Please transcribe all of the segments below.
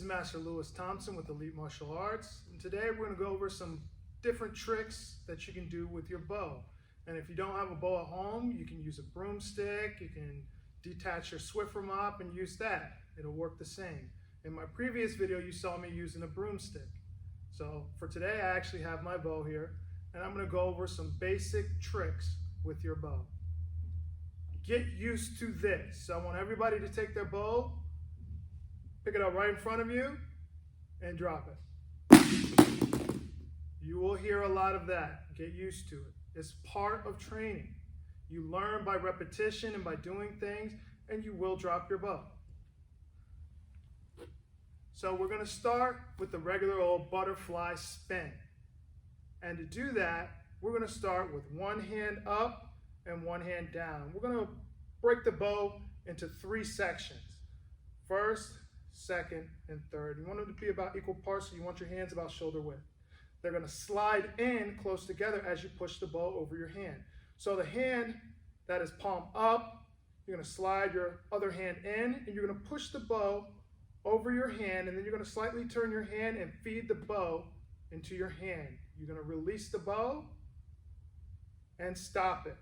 Master Lewis Thompson with Elite Martial Arts, and today we're going to go over some different tricks that you can do with your bow. And if you don't have a bow at home, you can use a broomstick, you can detach your Swiffer mop and use that. It'll work the same. In my previous video, you saw me using a broomstick. So for today, I actually have my bow here, and I'm going to go over some basic tricks with your bow. Get used to this. I want everybody to take their bow, pick it up right in front of you, and drop it. You will hear a lot of that. Get used to it. It's part of training. You learn by repetition and by doing things, and you will drop your bow. So we're going to start with the regular old butterfly spin. And to do that, we're going to start with one hand up and one hand down. We're going to break the bow into 3 sections. First, second, and third. You want them to be about equal parts, so you want your hands about shoulder width. They're going to slide in close together as you push the bow over your hand. So the hand that is palm up, you're going to slide your other hand in, and you're going to push the bow over your hand, and then you're going to slightly turn your hand and feed the bow into your hand. You're going to release the bow and stop it.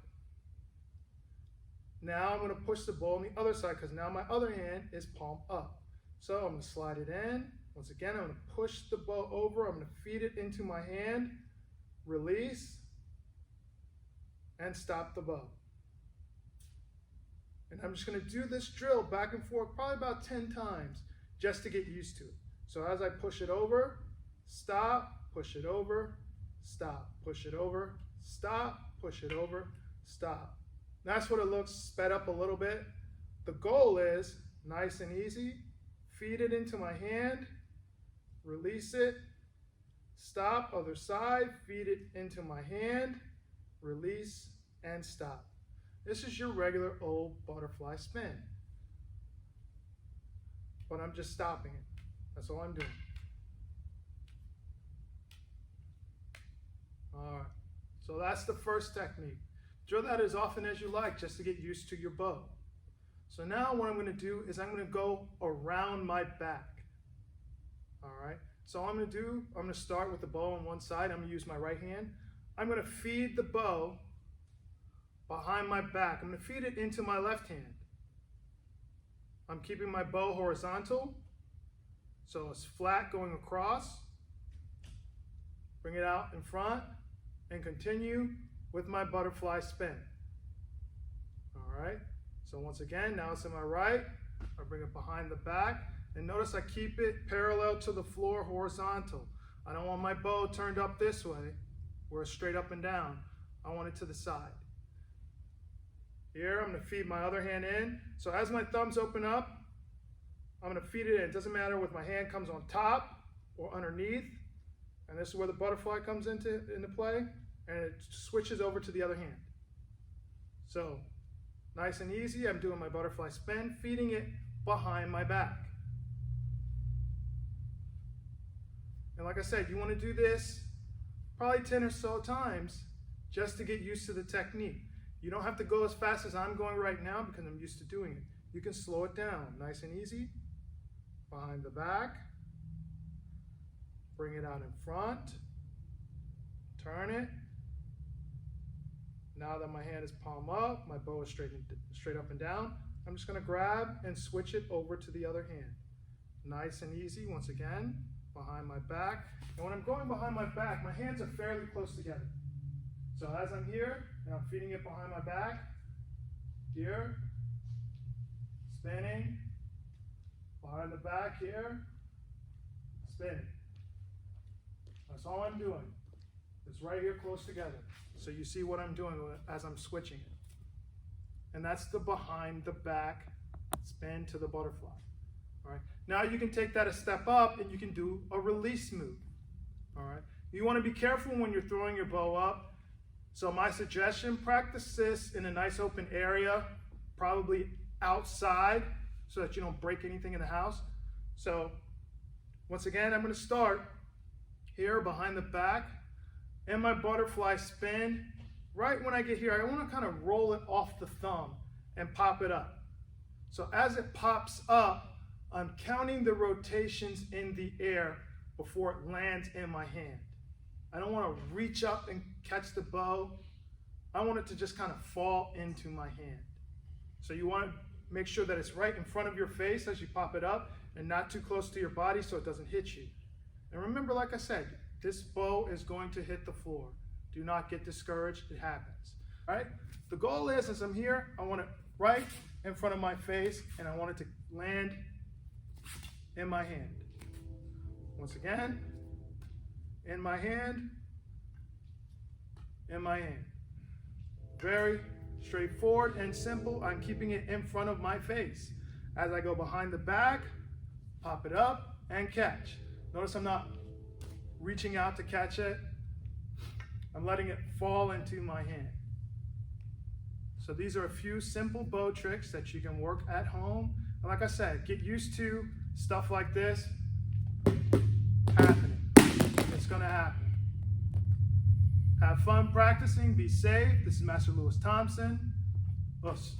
Now I'm going to push the bow on the other side because now my other hand is palm up. So I'm going to slide it in. Once again, I'm going to push the bow over. I'm going to feed it into my hand, release, and stop the bow. And I'm just going to do this drill back and forth probably about 10 times just to get used to it. So as I push it over, stop, push it over, stop, push it over, stop, push it over, stop. That's what it looks sped up a little bit. The goal is nice and easy. Feed it into my hand, release it, stop, other side, feed it into my hand, release, and stop. This is your regular old butterfly spin. But I'm just stopping it. That's all I'm doing. All right, so that's the first technique. Drill that as often as you like just to get used to your bow. So now what I'm going to do is I'm going to go around my back. All right, so all I'm going to start with the bow on one side. I'm going to use my right hand. I'm going to feed the bow behind my back. I'm going to feed it into my left hand. I'm keeping my bow horizontal, so it's flat going across. Bring it out in front and continue with my butterfly spin. All right, so once again, now it's in my right. I bring it behind the back, and notice I keep it parallel to the floor, horizontal. I don't want my bow turned up this way, where it's straight up and down. I want it to the side. Here, I'm going to feed my other hand in. So as my thumbs open up, I'm going to feed it in. It doesn't matter whether my hand comes on top or underneath. And this is where the butterfly comes into play. And it switches over to the other hand. So, nice and easy. I'm doing my butterfly spin, feeding it behind my back. And like I said, you want to do this probably 10 or so times just to get used to the technique. You don't have to go as fast as I'm going right now because I'm used to doing it. You can slow it down, nice and easy. Behind the back. Bring it out in front. Turn it. Now that my hand is palm up, my bow is straight up and down, I'm just going to grab and switch it over to the other hand. Nice and easy, once again, behind my back. And when I'm going behind my back, my hands are fairly close together. So as I'm here, and I'm feeding it behind my back, here, spinning, behind the back here, spinning. That's all I'm doing. It's right here close together. So you see what I'm doing as I'm switching it. And that's the behind the back spin to the butterfly. All right. Now you can take that a step up and you can do a release move. All right. You want to be careful when you're throwing your bow up. So my suggestion, practice this in a nice open area, probably outside, so that you don't break anything in the house. So once again, I'm going to start here behind the back and my butterfly spin. Right when I get here, I want to kind of roll it off the thumb and pop it up. So as it pops up, I'm counting the rotations in the air before it lands in my hand. I don't want to reach up and catch the bow. I want it to just kind of fall into my hand. So you want to make sure that it's right in front of your face as you pop it up and not too close to your body so it doesn't hit you. And remember, like I said, this bow is going to hit the floor. Do not get discouraged. It happens. All right? The goal is, as I'm here, I want it right in front of my face, and I want it to land in my hand. Once again, in my hand, in my hand. Very straightforward and simple. I'm keeping it in front of my face. As I go behind the back, pop it up and catch. Notice I'm not reaching out to catch it. I'm letting it fall into my hand. So these are a few simple bow tricks that you can work at home. And like I said, get used to stuff like this happening. It's going to happen. Have fun practicing. Be safe. This is Master Lewis Thompson. Us.